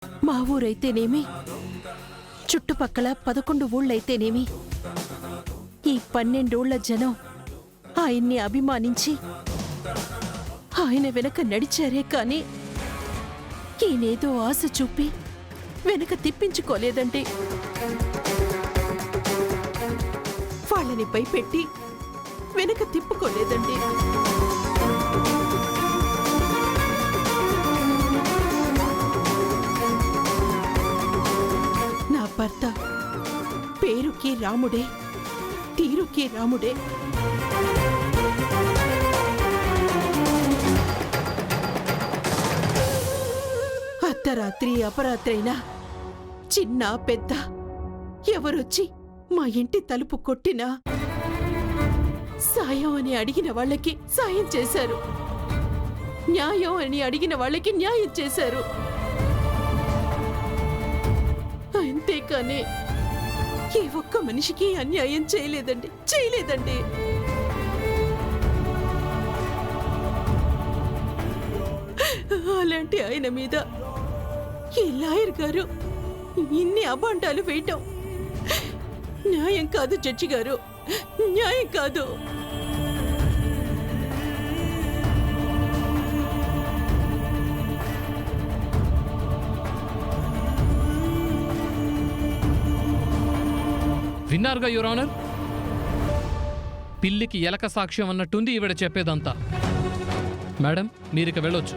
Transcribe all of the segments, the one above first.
మా ఊరైతేనేమి, చుట్టుపక్కల 11 ఊళ్ళైతేనేమి, ఈ 12 ఊళ్ళ జనం ఆయన్ని అభిమానించి ఆయన వెనక నడిచారే కాని ఈయనేదో ఆశ చూపి వెనక తిప్పించుకోలేదండి. వాళ్ళని భయపెట్టి వెనక తిప్పుకోలేదండి. నా భర్త పేరుకి రాముడే, తీరుకి రాముడే. అర్ధరాత్రి అపరాత్రైనా చిన్న పెద్ద ఎవరొచ్చి మా ఇంటి తలుపు కొట్టినా సాయం అని అడిగిన వాళ్ళకి సాయం చేశారు, న్యాయం అని అడిగిన వాళ్ళకి న్యాయం చేశారు. అంతేకాని ఏ ఒక్క మనిషికి అన్యాయం చేయలేదండి. అలాంటి ఆయన మీద ఈ లాయర్ గారు ఇన్ని అభాండాలు వేయటం న్యాయం కాదు జడ్జి గారు, న్యాయం కాదు. విన్నారుగా యువర్ ఆనర్, పిల్లికి ఎలక సాక్ష్యం అన్నట్టుంది ఈవిడ చెప్పేదంతా. మేడం, మీరిక వెళ్ళొచ్చు.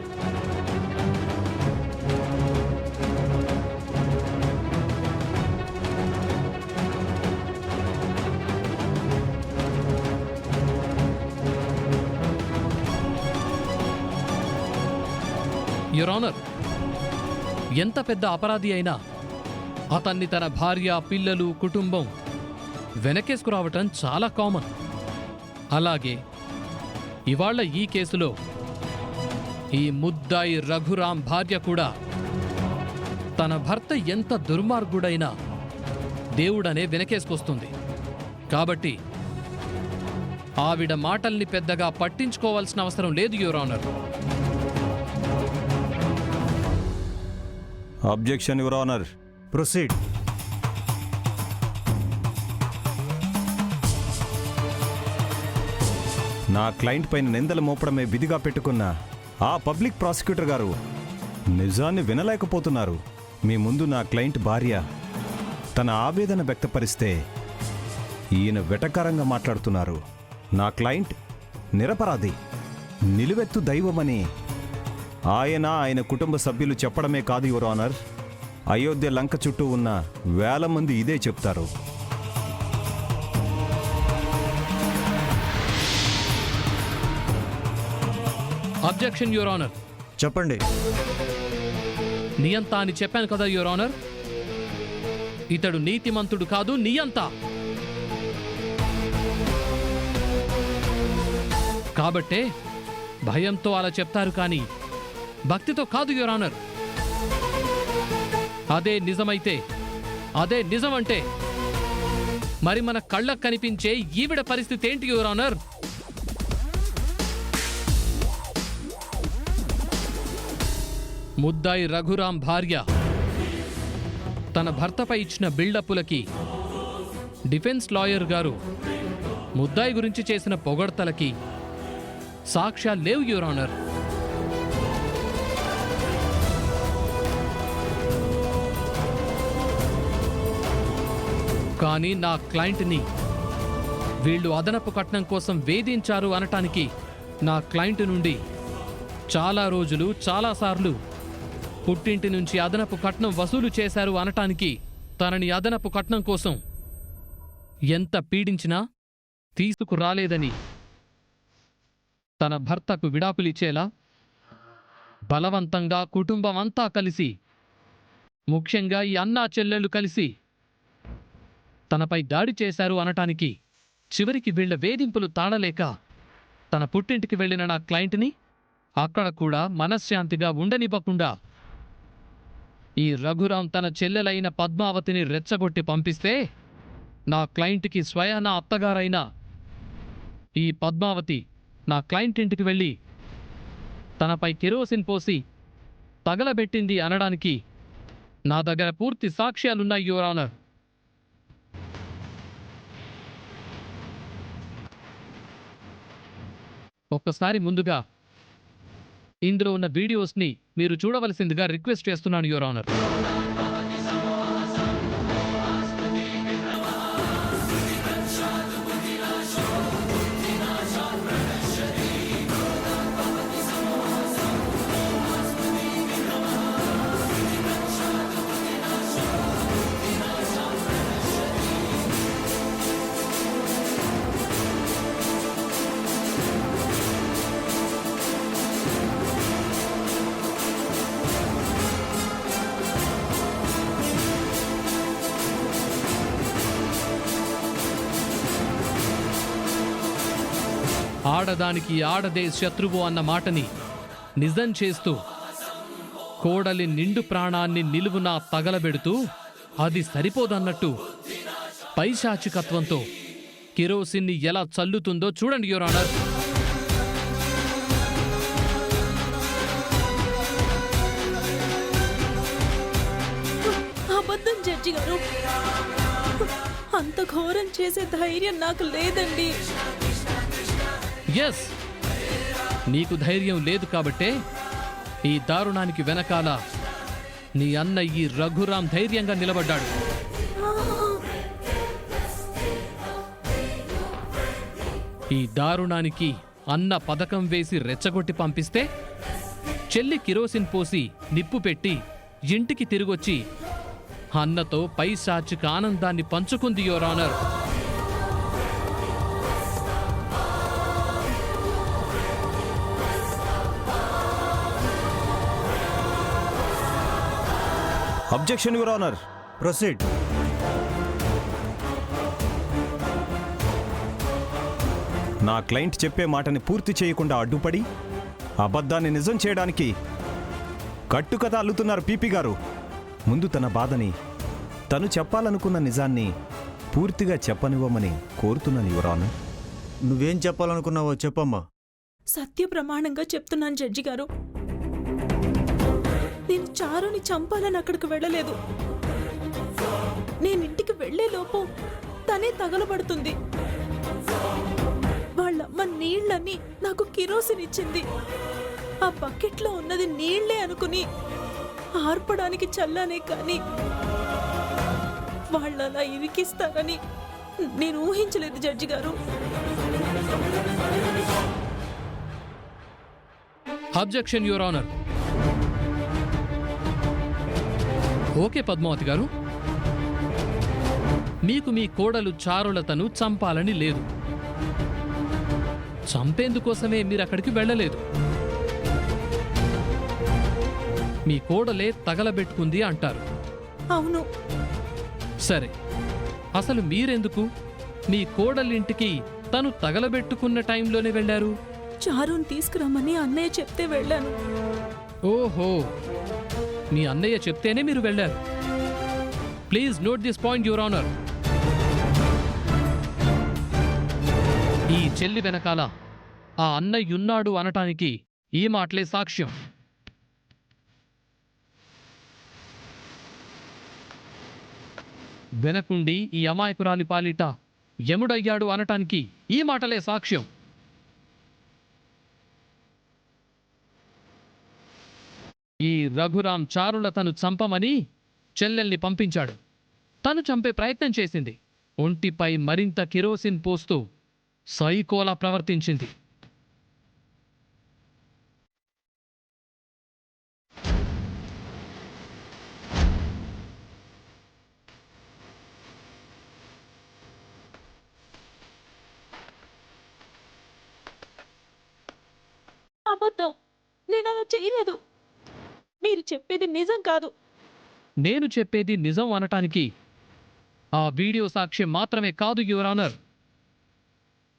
యువర్ ఆనర్, ఎంత పెద్ద అపరాధి అయినా అతన్ని తన భార్య, పిల్లలు, కుటుంబం వెనకేసుకురావటం చాలా కామన్. అలాగే ఇవాళ్ల ఈ కేసులో ఈ ముద్దాయి రఘురాం భార్య కూడా తన భర్త ఎంత దుర్మార్గుడైనా దేవుడనే వెనకేసుకొస్తుంది. కాబట్టి ఆవిడ మాటల్ని పెద్దగా పట్టించుకోవాల్సిన అవసరం లేదు your honour. Objection your honour. Proceed. నా క్లయింట్ పైన నిందలు మోపడమే విధిగా పెట్టుకున్న ఆ పబ్లిక్ ప్రాసిక్యూటర్ గారు నిజాన్ని వినలేకపోతున్నారు. మీ ముందు నా క్లయింట్ భార్య తన ఆవేదన వ్యక్తపరిస్తే ఈయన వెటకారంగా మాట్లాడుతున్నారు. నా క్లయింట్ నిరపరాధి, నిలువెత్తు దైవమని ఆయన కుటుంబ సభ్యులు చెప్పడమే కాదు యువర్ ఆనర్, అయోధ్య లంక చుట్టూ ఉన్న వేల మంది ఇదే చెప్తారు. Objection your honour. చెప్పండి. నియంత అని చెప్పాను కదా యువర్ ఆనర్. ఇతడు నీతిమంతుడు కాదు, నియంత. కాబట్టే భయంతో అలా చెప్తారు కానీ భక్తితో కాదు యువర్ ఆనర్. అదే నిజమైతే, అదే నిజమంటే మరి మన కళ్ళకు కనిపించే ఈవిడ పరిస్థితి ఏంటి యువర్ ఆనర్? ముద్దాయి రఘురాం భార్య తన భర్తపై ఇచ్చిన బిల్డప్పులకి, డిఫెన్స్ లాయర్ గారు ముద్దాయి గురించి చేసిన పొగడ్తలకి సాక్ష్యాలు లేవు యువర్ ఆనర్. కానీ నా క్లయింట్ని వీళ్ళు అదనపు కట్నం కోసం వేధించారు అనటానికి నా క్లయింట్ నుండి చాలా రోజులు, చాలాసార్లు పుట్టింటి నుంచి అదనపు కట్నం వసూలు చేశారు అనటానికి తనని అదనపు కట్నం కోసం ఎంత పీడించినా తీసుకురాలేదని తన భర్తకు విడాకులిచ్చేలా బలవంతంగా కుటుంబం అంతా కలిసి, ముఖ్యంగా ఈ అన్నా చెల్లెళ్ళు కలిసి తనపై దాడి చేశారు అనటానికి చివరికి వీళ్ల వేధింపులు తాళలేక తన పుట్టింటికి వెళ్లిన నా క్లయింట్ని అక్కడ కూడా మనశ్శాంతిగా ఉండనివ్వకుండా ఈ రఘురాం తన చెల్లెలైన పద్మావతిని రెచ్చగొట్టి పంపిస్తే నా క్లయింట్కి స్వయాన అత్తగారైన ఈ పద్మావతి నా క్లయింట్ ఇంటికి వెళ్ళి తనపై కెరోసిన్ పోసి తగలబెట్టింది అనడానికి నా దగ్గర పూర్తి సాక్ష్యాలున్నాయి యువర్ ఆనర్. ఒక్కసారి ముందుగా ఇందులో ఉన్న వీడియోస్ని మీరు చూడవలసిందిగా రిక్వెస్ట్ చేస్తున్నాను యువర్ ఆనర్. ఆడదానికి ఆడదే శత్రువు అన్న మాటని నిజం చేస్తూ కోడలి నిండు ప్రాణాన్ని నిలువునా తగలబెడుతూ అది సరిపోదన్నట్టు పైశాచికత్వంతో కిరోసిన్ని ఎలా చల్లుతుందో చూడండి యువర్ ఆనర్. అబద్ధం జడ్జి గారు, అంత ఘోరం చేసే ధైర్యం నాకు లేదండి. ఎస్, నీకు ధైర్యం లేదు కాబట్టే ఈ దారుణానికి వెనకాల నీ అన్న ఈ రఘురాం ధైర్యంగా నిలబడ్డాడు. ఈ దారుణానికి అన్న పథకం వేసి రెచ్చగొట్టి పంపిస్తే చెల్లి కిరోసిన్ పోసి నిప్పు పెట్టి ఇంటికి తిరిగొచ్చి అన్నతో పైశాచిక ఆనందాన్ని పంచుకుంది your honour. Objection your honour. Proceed. నా క్లయింట్ చెప్పే మాటని పూర్తి చేయకుండా అడ్డుపడి అబద్ధాన్ని నిజం చేయడానికి కట్టుకథ అల్లుతున్నారు పీపీ గారు. ముందు తన బాధని, తను చెప్పాలనుకున్న నిజాన్ని పూర్తిగా చెప్పనివ్వమని కోరుతున్నాను యువర్ ఆనర్. నువ్వేం చెప్పాలనుకున్నావో చెప్పమ్మా. సత్య ప్రమాణంగా చెప్తున్నాను జడ్జి గారు, నేను చారుని చంపాలని అక్కడికి వెళ్ళలేదు. నేనింటికి వెళ్లే లోపు తనే తగలబడుతుంది. వాళ్ళమ్మ నీళ్లని నాకు కిరోసిన్ ఇచ్చింది. ఆ బకెట్లో ఉన్నది నీళ్లే అనుకుని ఆర్పడానికి చల్లానే కానీ వాళ్ళలా ఇరికిస్తారని నేను ఊహించలేదు జడ్జి గారు. Objection your honour. Okay Padmavati గారు, మీకు మీ కోడలు చారులతను చంపాలని లేదు. చంపేందుకోసమే మీరు అక్కడికి వెళ్ళలేదు. మీ కోడలే తగలబెట్టుకుంది అంటారు. అవును. సరే, అసలు మీరెందుకు మీ కోడలింటికి తను తగలబెట్టుకున్న టైంలోనే వెళ్ళారు? చారుని తీసుకురమ్మని అన్నయ్య చెప్తే వెళ్ళాను. ఓహో, మీ అన్నయ్య చెప్తేనే మీరు వెళ్ళారు. Please note this point your honour. ఈ చెల్లి వెనకాల ఆ అన్నయ్యున్నాడు అనటానికి ఈ మాటలే సాక్ష్యం. వెనకుండి ఈ అమాయకురాలి పాలిట యముడయ్యాడు అనటానికి ఈ మాటలే సాక్ష్యం. ఈ రఘురాం చారులతను చంపమని చెల్లెల్ని పంపించాడు. తను చంపే ప్రయత్నం చేసింది. ఒంటిపై మరింత కిరోసిన్ పోస్తూ సైకోలా ప్రవర్తించింది. అబద్ధం, నేను అలా చేయలేదు. మీరు చెప్పేది నిజం కాదు. నేను చెప్పేది నిజం అనటానికి ఆ వీడియో సాక్ష్యం మాత్రమే కాదు యువర్ ఆనర్.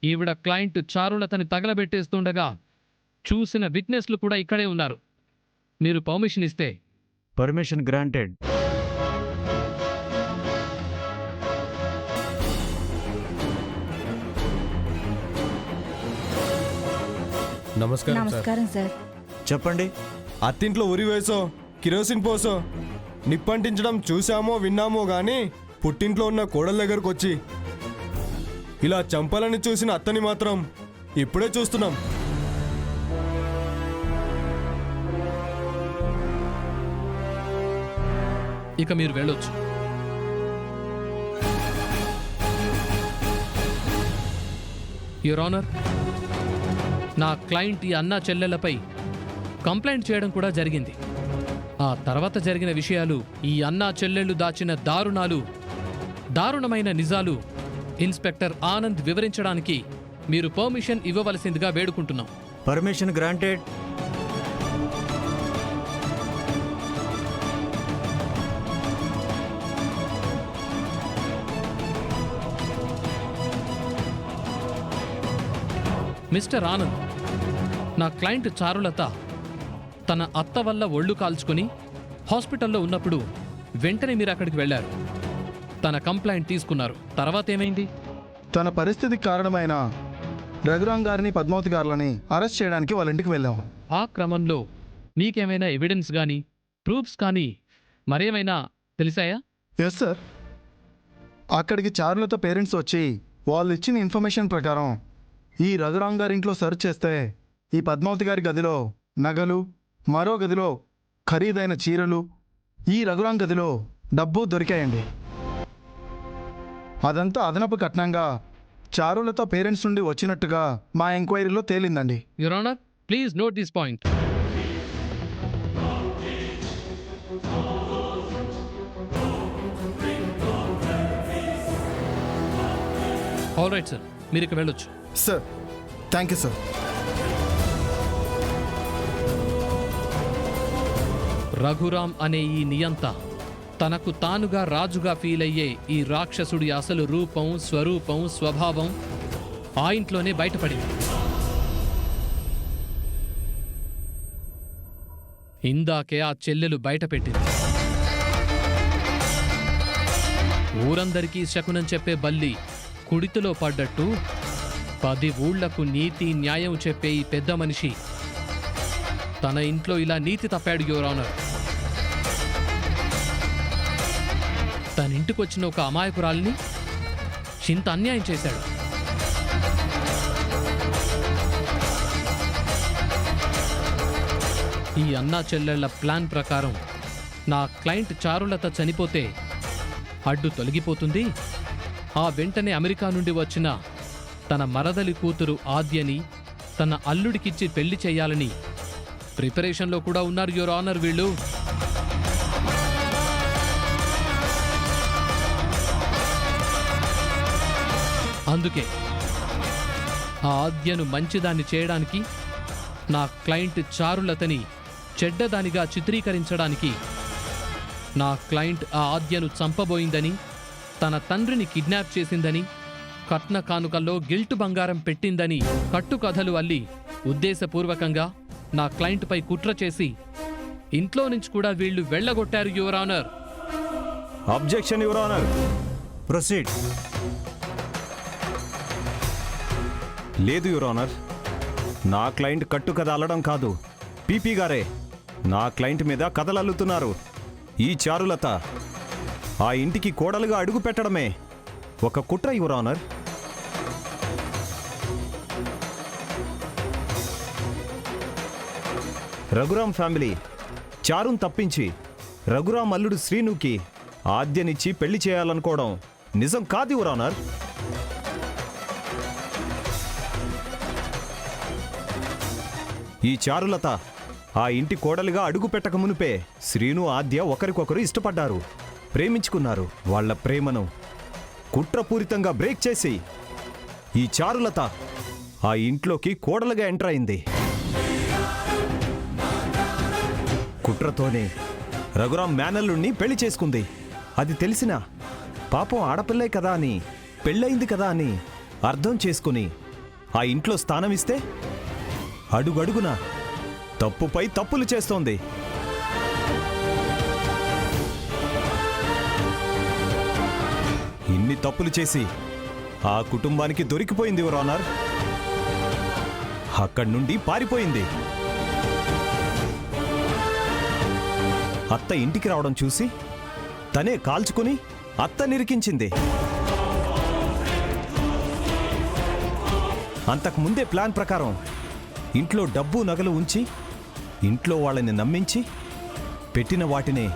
ఈవిడ క్లయింట్ చారులతని తగలబెట్టేస్తుండగా చూసిన విట్నెస్లు కూడా ఇక్కడే ఉన్నారు. మీరు పర్మిషన్ ఇస్తే. Permission granted. నమస్కారం సార్. చెప్పండి. అత్తింట్లో ఉరి వేసో కిరోసిన్ పోసో నిప్పంటించడం చూసామో విన్నామో గాని పుట్టింట్లో ఉన్న కోడల దగ్గరకు వచ్చి ఇలా చంపాలని చూసిన అత్తని మాత్రం ఇప్పుడే చూస్తున్నాం. ఇక మీరు వెళ్ళొచ్చు. యువర్ ఆనర్, నా క్లయింట్ ఈ అన్నా చెల్లెలపై కంప్లైంట్ చేయడం కూడా జరిగింది. ఆ తర్వాత జరిగిన విషయాలు, ఈ అన్నా చెల్లెళ్ళు దాచిన దారుణమైన నిజాలు ఇన్స్పెక్టర్ ఆనంద్ వివరించడానికి మీరు పర్మిషన్ ఇవ్వవలసిందిగా వేడుకుంటున్నాం. Permission granted. మిస్టర్ ఆనంద్, నా క్లయింట్ చారులత తన అత్త వల్ల ఒళ్ళు కాల్చుకొని హాస్పిటల్లో ఉన్నప్పుడు వెంటనే మీరు అక్కడికి వెళ్ళారు. తన కంప్లైంట్ తీసుకున్నారు. తర్వాత ఏమైంది? తన పరిస్థితికి కారణమైన రఘురాం గారిని, పద్మావతి గారులని అరెస్ట్ చేయడానికి వాళ్ళ ఇంటికి వెళ్ళాం. ఆ క్రమంలో మీకేమైనా ఎవిడెన్స్ కానీ, ప్రూఫ్స్ కానీ మరేమైనా తెలిసాయా? Yes sir. అక్కడికి చారులత పేరెంట్స్ వచ్చి వాళ్ళు ఇచ్చిన ఇన్ఫర్మేషన్ ప్రకారం ఈ రఘురాం గారి ఇంట్లో సెర్చ్ చేస్తే ఈ పద్మావతి గారి గదిలో నగలు, మరో గదిలో ఖరీదైన చీరలు, ఈ రఘురాం గదిలో డబ్బు దొరికాయండి. అదంతా అదనపు కట్నంగా చారులత పేరెంట్స్ నుండి వచ్చినట్టుగా మా ఎంక్వైరీలో తేలిందండి. Your honour, please note this point. All right sir, మీరు ఇక వెళ్ళొచ్చు. Sir, thank you sir. Raghuram అనే ఈ నియంత తనకు తానుగా రాజుగా ఫీల్ అయ్యే ఈ రాక్షసుడి అసలు రూపం, స్వరూపం, స్వభావం ఆ ఇంట్లోనే బయటపడింది. ఇందాకే ఆ చెల్లెలు బయటపెట్టింది. ఊరందరికీ శకునం చెప్పే బల్లి కుడితిలో పడ్డట్టు 10 ఊళ్లకు నీతి న్యాయం చెప్పే ఈ పెద్ద మనిషి తన ఇంట్లో ఇలా నీతి తప్పాడు. యువర్ ఆనర్, తన ఇంటికొచ్చిన ఒక అమాయకురాల్ని చింత అన్యాయం చేశాడు. ఈ అన్నా చెల్లెళ్ల ప్లాన్ ప్రకారం నా క్లయింట్ చారులత చనిపోతే అడ్డు తొలగిపోతుంది. ఆ వెంటనే అమెరికా నుండి వచ్చిన తన మరదలి కూతురు ఆద్యని తన అల్లుడికిచ్చి పెళ్లి చేయాలని ప్రిపరేషన్లో కూడా ఉన్నారు. యువర్ ఆనర్, వీళ్ళు అందుకే ఆ ఆద్యను మంచిదాన్ని చేయడానికి, నా క్లయింట్ చారులతని చెడ్డదానిగా చిత్రీకరించడానికి నా క్లయింట్ ఆ ఆద్యను చంపబోయిందని, తన తండ్రిని కిడ్నాప్ చేసిందని, కట్న కానుకల్లో గిల్టు బంగారం పెట్టిందని కట్టుకథలు అల్లి ఉద్దేశపూర్వకంగా నా క్లయింట్పై కుట్ర చేసి ఇంట్లో నుంచి కూడా వీళ్ళు వెళ్ళగొట్టారు. Your honour. Objection your honour. Proceed. లేదు యువర్ ఆనర్, నా క్లయింట్ కట్టు కథ అల్లడం కాదు, పీపీ గారే నా క్లయింట్ మీద కథలు అల్లుతున్నారు. ఈ చారులత ఆ ఇంటికి కోడలుగా అడుగు పెట్టడమే ఒక కుట్ర యువర్ ఆనర్. రఘురాం ఫ్యామిలీ చారును తప్పించి రఘురాం అల్లుడు శ్రీనుకి ఆద్యనిచ్చి పెళ్లి చేయాలనుకోవడం నిజం కాదు యువర్ ఆనర్. ఈ చారులత ఆ ఇంటి కోడలుగా అడుగు పెట్టక మునిపే శ్రీను, ఆద్య ఒకరికొకరు ఇష్టపడ్డారు, ప్రేమించుకున్నారు. వాళ్ల ప్రేమను కుట్రపూరితంగా బ్రేక్ చేసి ఈ చారులత ఆ ఇంట్లోకి కోడలుగా ఎంటర్ అయింది. కుట్రతోనే రఘురాం మేనల్లుణ్ణి పెళ్లి చేసుకుంది. అది తెలిసినా పాపం ఆడపిల్లే కదా అని, పెళ్ళయింది కదా అని అర్థం చేసుకుని ఆ ఇంట్లో స్థానమిస్తే అడుగడుగునా తప్పుపై తప్పులు చేస్తోంది. ఇన్ని తప్పులు చేసి ఆ కుటుంబానికి దొరికిపోయింది యువర్ ఆనర్. అక్కడి నుండి పారిపోయింది. అత్త ఇంటికి రావడం చూసి తనే కాల్చుకుని అత్త నిరికించింది. అంతకు ముందే ప్లాన్ ప్రకారం ఇంట్లో డబ్బు నగలు ఉంచి ఇంట్లో వాళ్ళని నమ్మించి పెట్టిన వాటిని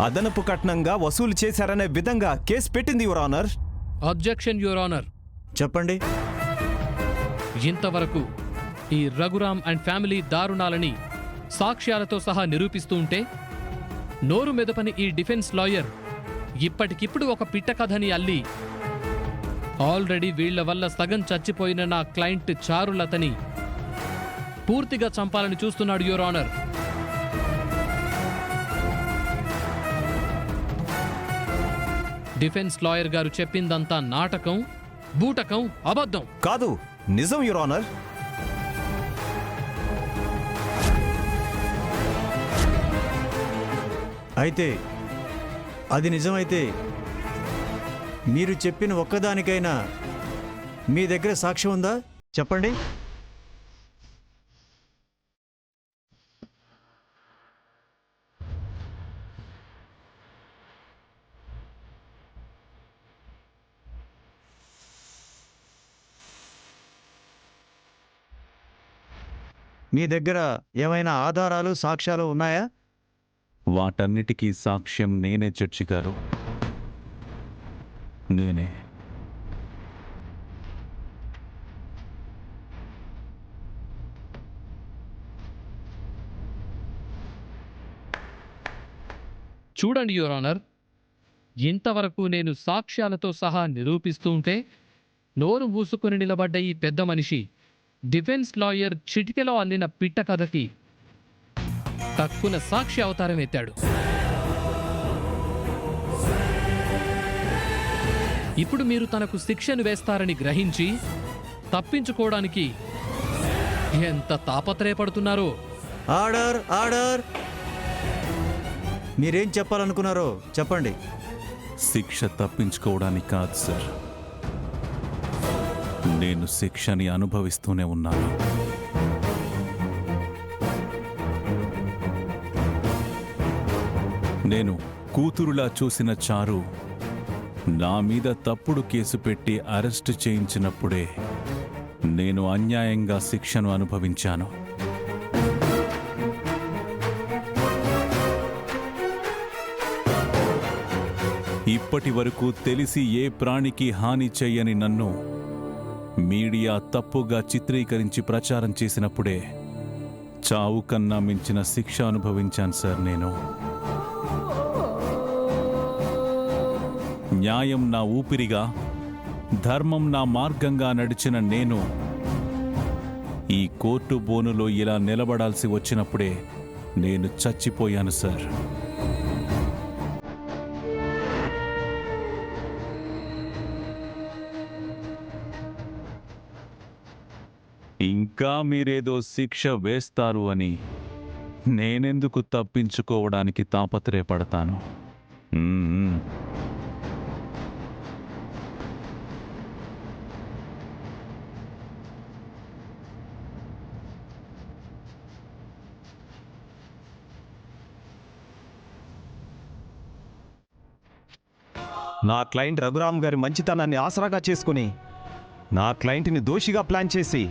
అదనపు కట్నంగా వసూలు చేశారనే విధంగా కేసు పెట్టింది your honour. Objection your honour. చెప్పండి. ఇంతవరకు ఈ రఘురామ్ అండ్ ఫ్యామిలీ దారుణాలని సాక్ష్యాలతో సహా నిరూపిస్తూ ఉంటే నోరు మెదపని ఈ డిఫెన్స్ లాయర్ ఇప్పటికిప్పుడు ఒక పిట్ట కథని అల్లి ఆల్రెడీ వీళ్ల వల్ల సగం చచ్చిపోయిన నా క్లయింట్ చారులతని పూర్తిగా చంపాలని చూస్తున్నాడు యువర్ ఆనర్. డిఫెన్స్ లాయర్ గారు చెప్పిందంతా నాటకం, బూటకం, అబద్ధం. కాదు, నిజం యువర్ ఆనర్. అయితే అది నిజమైతే మీరు చెప్పిన ఒక్కదానికైనా మీ దగ్గర సాక్ష్యం ఉందా? చెప్పండి. మీ దగ్గర ఏమైనా ఆధారాలు, సాక్ష్యాలు ఉన్నాయా? వాటన్నిటికీ సాక్ష్యం నేనే జడ్జి గారు. నేనే. చూడండి యువర్ ఆనర్, ఇంతవరకు నేను సాక్ష్యాలతో సహా నిరూపిస్తూ ఉంటే నోరు మూసుకుని నిలబడ్డ ఈ పెద్ద మనిషి డిఫెన్స్ లాయర్ చిటికెలో అల్లిన పిట్ట కథకి తక్కువ సాక్షి అవతారం ఎత్తాడు. ఇప్పుడు మీరు తనకు శిక్షను వేస్తారని గ్రహించి తప్పించుకోవడానికి ఎంత తాపత్రయపడుతున్నారో. Order, order. మీరేం చెప్పాలనుకున్నారో చెప్పండి. శిక్ష తప్పించుకోవడానికి కాదు సార్, నేను శిక్షని అనుభవిస్తూనే ఉన్నాను. నేను కూతురులా చూసిన చారు నా మీద తప్పుడు కేసు పెట్టి అరెస్టు చేయించినప్పుడే నేను అన్యాయంగా శిక్షను అనుభవించాను. ఇప్పటి వరకు తెలిసి ఏ ప్రాణికి హాని చెయ్యని నన్ను మీడియా తప్పుగా చిత్రీకరించి ప్రచారం చేసినప్పుడే చావు కన్నా మించిన శిక్ష అనుభవించాను సార్. నేను న్యాయం నా ఊపిరిగా, ధర్మం నా మార్గంగా నడిచిన నేను ఈ కోర్టు బోనులో ఇలా నిలబడాల్సి వచ్చినప్పుడే నేను చచ్చిపోయాను సార్. ఇంకా మీరేదో శిక్ష వేస్తారు అని నేనెందుకు తప్పించుకోవడానికి తాపత్రయపడతాను? నా క్లయింట్ రఘురామ్ గారి మంచితనాన్ని ఆసరాగా చేసుకుని నా క్లయింట్ని దోషిగా ప్లాన్ చేసి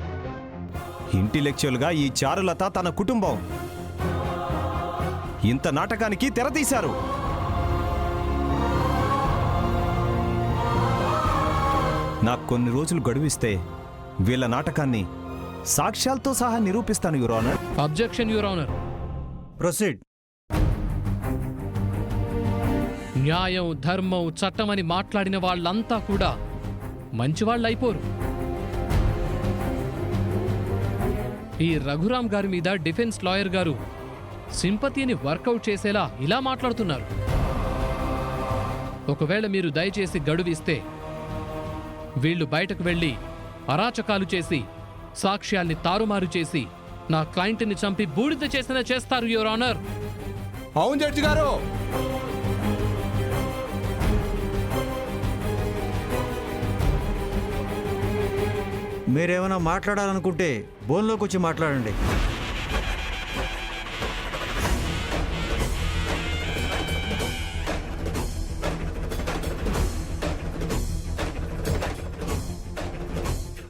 ఇంటెలెక్చువల్గా ఈ చారులత తన కుటుంబం ఇంత నాటకానికి తెరతీశారు. నాకు కొన్ని రోజులు గడువిస్తే వీళ్ళ నాటకాన్ని సాక్ష్యాలతో సహా నిరూపిస్తాను your honour. Objection your honour. Proceed. న్యాయం, ధర్మం, చట్టమని మాట్లాడిన వాళ్ళంతా కూడా మంచివాళ్ళు అయిపోరు. ఈ రఘురామ్ గారి మీద డిఫెన్స్ లాయర్ గారు సింపతిని వర్కౌట్ చేసేలా ఇలా మాట్లాడుతున్నారు. ఒకవేళ మీరు దయచేసి గడువిస్తే వీళ్ళు బయటకు వెళ్ళి అరాచకాలు చేసి సాక్ష్యాల్ని తారుమారు చేసి నా క్లయింట్ని చంపి బూడిద చేసిన చేస్తారు యువర్ ఆనర్. అవును జడ్జి గారు. మీరేమైనా మాట్లాడాలనుకుంటే బోన్లోకి వచ్చి మాట్లాడండి.